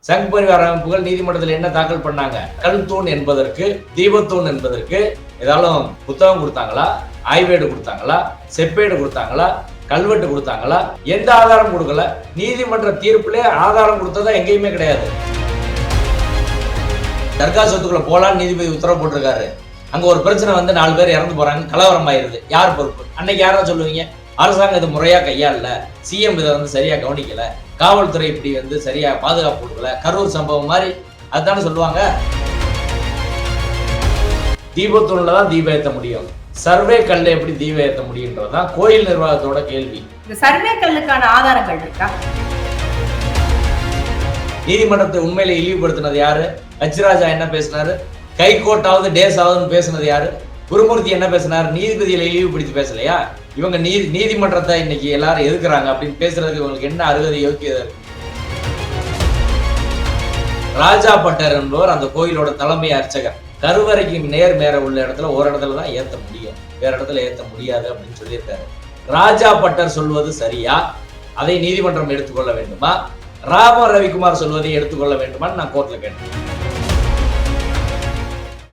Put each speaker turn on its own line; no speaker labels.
சங் பரிவார அமைப்புகள் நீதிமன்றத்தில் என்ன தாக்கல் பண்ணாங்க? கல் தூண் என்பதற்கு, தீபத்தூண் என்பதற்கு ஏதாவது புத்தகம் கொடுத்தாங்களா? ஆய்வேடு கொடுத்தாங்களா? செப்பேடு கொடுத்தாங்களா? கல்வெட்டு கொடுத்தாங்களா? எந்த ஆதாரம் கொடுக்கல. நீதிமன்ற தீர்ப்பிலே ஆதாரம் கொடுத்ததா எங்கேயுமே கிடையாது. தர்கா சொத்துக்குள்ள போலான்னு நீதிபதி உத்தரவு போட்டிருக்காரு. அங்க ஒரு பிரச்சனை வந்து 4 பேர் இறந்து போறாங்க, கலவரம் ஆயிருது. யார் பொறுப்பு? அன்னைக்கு யாரா சொல்லுவீங்க? அரசாங்கம் இது முறையா கையாளல, சிஎம் இதை வந்து சரியா கவனிக்கல, காவல்துறை இப்படி வந்து சரியா பாதுகாப்பு கொடுக்கல, கரூர் சம்பவம் மாதிரி அதுதானே சொல்லுவாங்க. தீபத்தூண்ல தான் தீபம் ஏற்ற முடியும், சர்வே கல்ல எப்படி தீபம் ஏற்ற முடியும்ன்றதுதான் கோயில் நிர்வாகத்தோட கேள்வி.
இந்த சர்வே கல்லுக்கான ஆதாரங்கள் இருக்கா?
நீதிமன்றத்தை உண்மையில இழிவுபடுத்தினது யாரு? ஹச்ராஜா என்ன பேசினாரு? கைகோட்டாவது டேஸ் ஆகுதுன்னு பேசினது யாரு? குருமூர்த்தி என்ன பேசினாரு? நீதிபதிகளை இழிவுபடுத்தி பேசலையா? இவங்க நீதிமன்றத்தை இன்னைக்கு எல்லாரும் எதிர்க்கிறாங்க அப்படின்னு பேசுறதுக்கு இவங்களுக்கு என்ன அருகதை யோக்கியதை இருக்கு? ராஜா பட்டர் என்பவர் அந்த கோயிலோட தலைமை அர்ச்சகர். கருவறைக்கு நேர் மேற உள்ள இடத்துல ஒரு இடத்துல தான் ஏத்த முடியும், வேற இடத்துல ஏத்த முடியாது அப்படின்னு சொல்லியிருக்காரு. ராஜா பட்டர் சொல்வது சரியா? அதை நீதிமன்றம் எடுத்துக்கொள்ள வேண்டுமா? ராம ரவிக்குமார் சொல்வதை எடுத்துக்கொள்ள வேண்டுமான்னு நான் கோர்ட்ல கேட்டேன்.